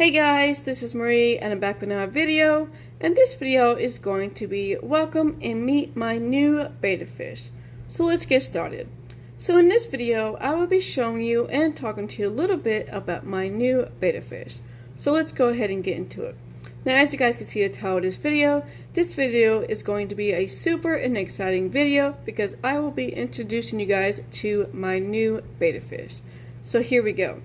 Hey guys, this is Marie and I'm back with another video, and this video is going to be welcome and meet my new betta fish. So let's get started. So in this video I will be showing you and talking to you a little bit about my new betta fish. So let's go ahead and get into it. Now, as you guys can see the title of this video is going to be a super and exciting video because I will be introducing you guys to my new betta fish. So here we go.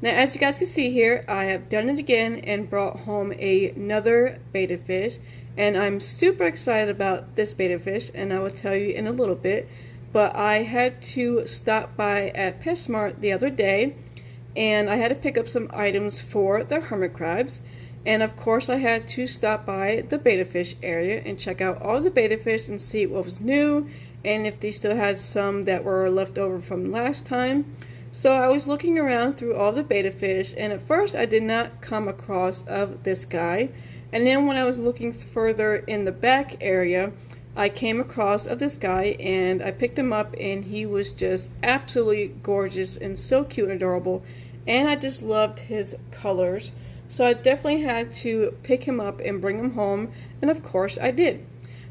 Now, as you guys can see here, I have done it again and brought home another betta fish, and I'm super excited about this betta fish, and I will tell you in a little bit. But I had to stop by at Petsmart the other day, and I had to pick up some items for the hermit crabs, and of course I had to stop by the betta fish area and check out all the betta fish and see what was new and if they still had some that were left over from last time. So I was looking around through all the betta fish, and at first I did not come across of this guy, and then when I was looking further in the back area I came across of this guy, and I picked him up, and he was just absolutely gorgeous and so cute and adorable, and I just loved his colors. So I definitely had to pick him up and bring him home, and of course I did.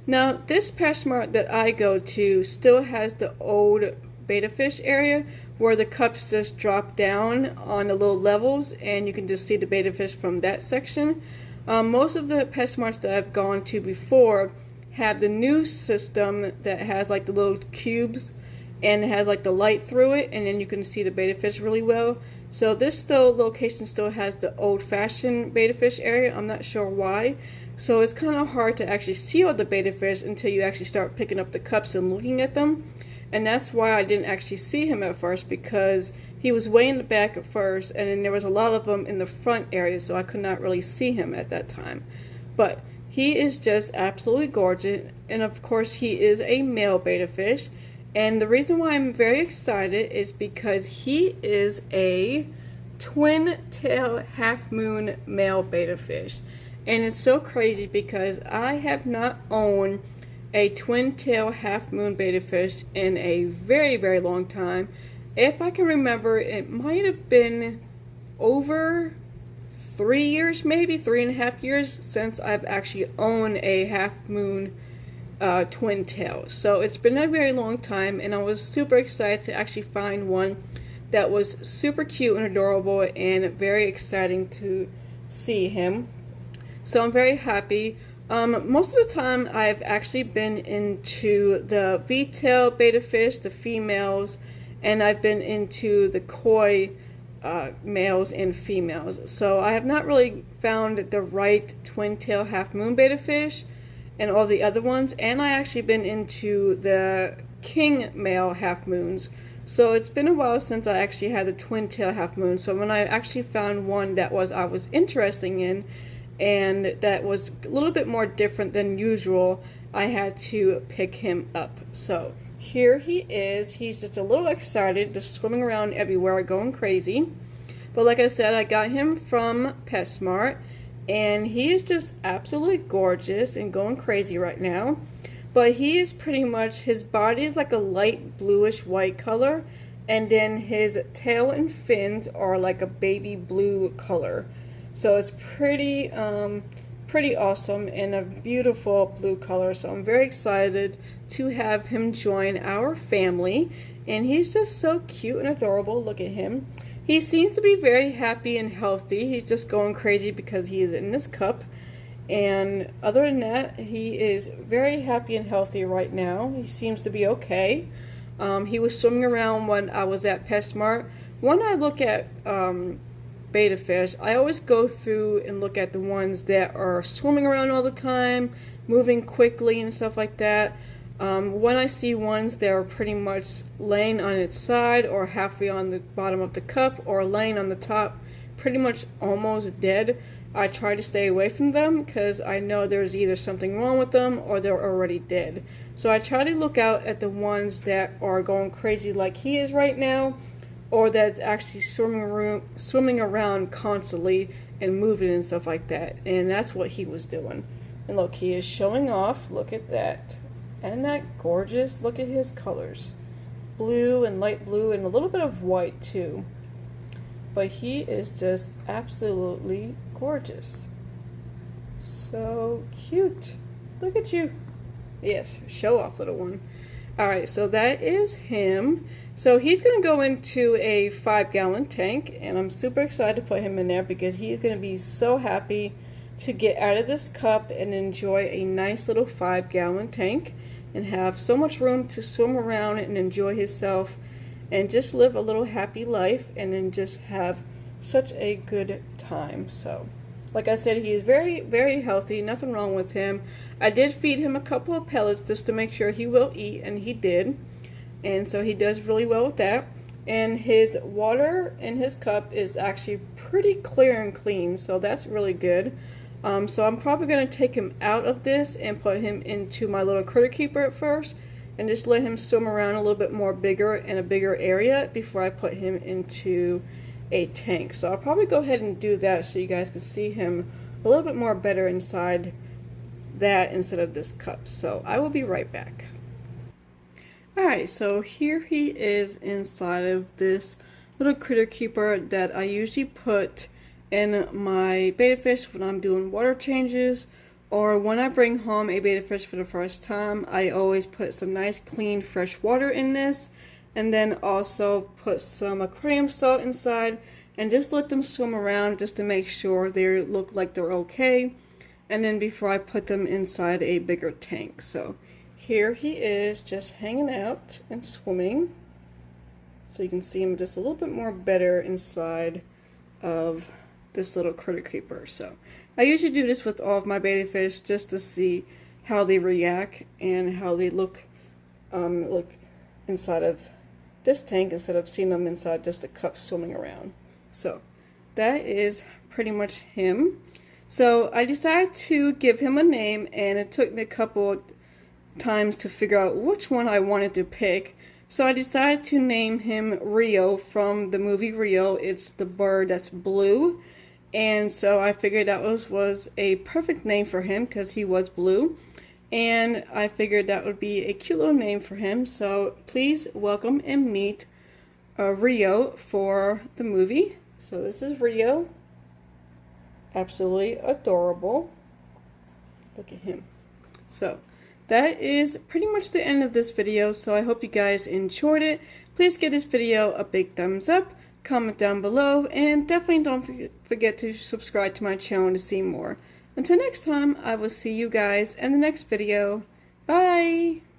Now, this Petsmart that I go to still has the old betta fish area where the cups just drop down on the little levels and you can just see the betta fish from that section. Most of the Petsmarts that I've gone to before have the new system that has like the little cubes and it has like the light through it, and then you can see the betta fish really well. So this location still has the old-fashioned betta fish area. I'm not sure why. So it's kind of hard to actually see all the betta fish until you actually start picking up the cups and looking at them. And that's why I didn't actually see him at first, because he was way in the back at first, and then there was a lot of them in the front area, so I could not really see him at that time. But he is just absolutely gorgeous, and of course he is a male betta fish. And the reason why I'm very excited is because he is a twin-tail half-moon male betta fish. And it's so crazy because I have not owned a twin-tail half-moon betta fish in a very, very long time. If I can remember, it might have been over 3 years, maybe 3.5 years, since I've actually owned a half-moon twin-tail. So it's been a very long time, and I was super excited to actually find one that was super cute and adorable and very exciting to see him. So I'm very happy. Most of the time I've actually been into the V-tail betta fish, the females, and I've been into the koi males and females. So I have not really found the right twin-tail half-moon betta fish and all the other ones, and I actually been into the king male half-moons. So it's been a while since I actually had the twin-tail half-moon. So when I actually found one that I was interested in, and that was a little bit more different than usual, I had to pick him up. So here he is. He's just a little excited, just swimming around everywhere, going crazy. But like I said, I got him from Petsmart, and he is just absolutely gorgeous and going crazy right now. But he is pretty much, his body is like a light bluish white color, and then his tail and fins are like a baby blue color. So it's pretty awesome and a beautiful blue color. So I'm very excited to have him join our family, and he's just so cute and adorable. Look at him. He seems to be very happy and healthy. He's just going crazy because he is in this cup. And other than that, he is very happy and healthy right now. He seems to be okay. He was swimming around when I was at Petsmart. When I look at betta fish, I always go through and look at the ones that are swimming around all the time, moving quickly and stuff like that. When I see ones that are pretty much laying on its side or halfway on the bottom of the cup or laying on the top, pretty much almost dead, I try to stay away from them because I know there's either something wrong with them or they're already dead. So I try to look out at the ones that are going crazy like he is right now, or that's actually swimming around constantly and moving and stuff like that. And that's what he was doing. And look, he is showing off. Look at that. Isn't that gorgeous? Look at his colors. Blue and light blue and a little bit of white too. but he is just absolutely gorgeous. So cute. Look at you. Yes, show off, little one. Alright, so that is him. So he's going to go into a 5-gallon tank, and I'm super excited to put him in there because he's going to be so happy to get out of this cup and enjoy a nice little 5-gallon tank and have so much room to swim around and enjoy himself and just live a little happy life and then just have such a good time. So like I said, he is very, very healthy, nothing wrong with him. I did feed him a couple of pellets just to make sure he will eat, and he did. And so he does really well with that. And his water in his cup is actually pretty clear and clean, so that's really good. So I'm probably going to take him out of this and put him into my little critter keeper at first, and just let him swim around a little bit more bigger in a bigger area before I put him into a tank. So I'll probably go ahead and do that so you guys can see him a little bit more better inside that instead of this cup. So I will be right back. Alright, so here he is inside of this little critter keeper that I usually put in my betta fish when I'm doing water changes, or when I bring home a betta fish for the first time. I always put some nice clean fresh water in this, and then also put some aquarium salt inside and just let them swim around just to make sure they look like they're okay, and then before I put them inside a bigger tank. So here he is just hanging out and swimming, so you can see him just a little bit more better inside of this little critter keeper. So I usually do this with all of my betta fish just to see how they react and how they look inside of this tank instead of seeing them inside just a cup swimming around. So that is pretty much him. So I decided to give him a name, and it took me a couple times to figure out which one I wanted to pick. So I decided to name him Rio from the movie Rio. It's the bird that's blue, and so I figured that was a perfect name for him because he was blue. And I figured that would be a cute little name for him. So please welcome and meet Rio for the movie. So this is Rio. Absolutely adorable. Look at him. So that is pretty much the end of this video. So I hope you guys enjoyed it. Please give this video a big thumbs up, comment down below, and definitely don't forget to subscribe to my channel to see more. Until next time, I will see you guys in the next video. Bye!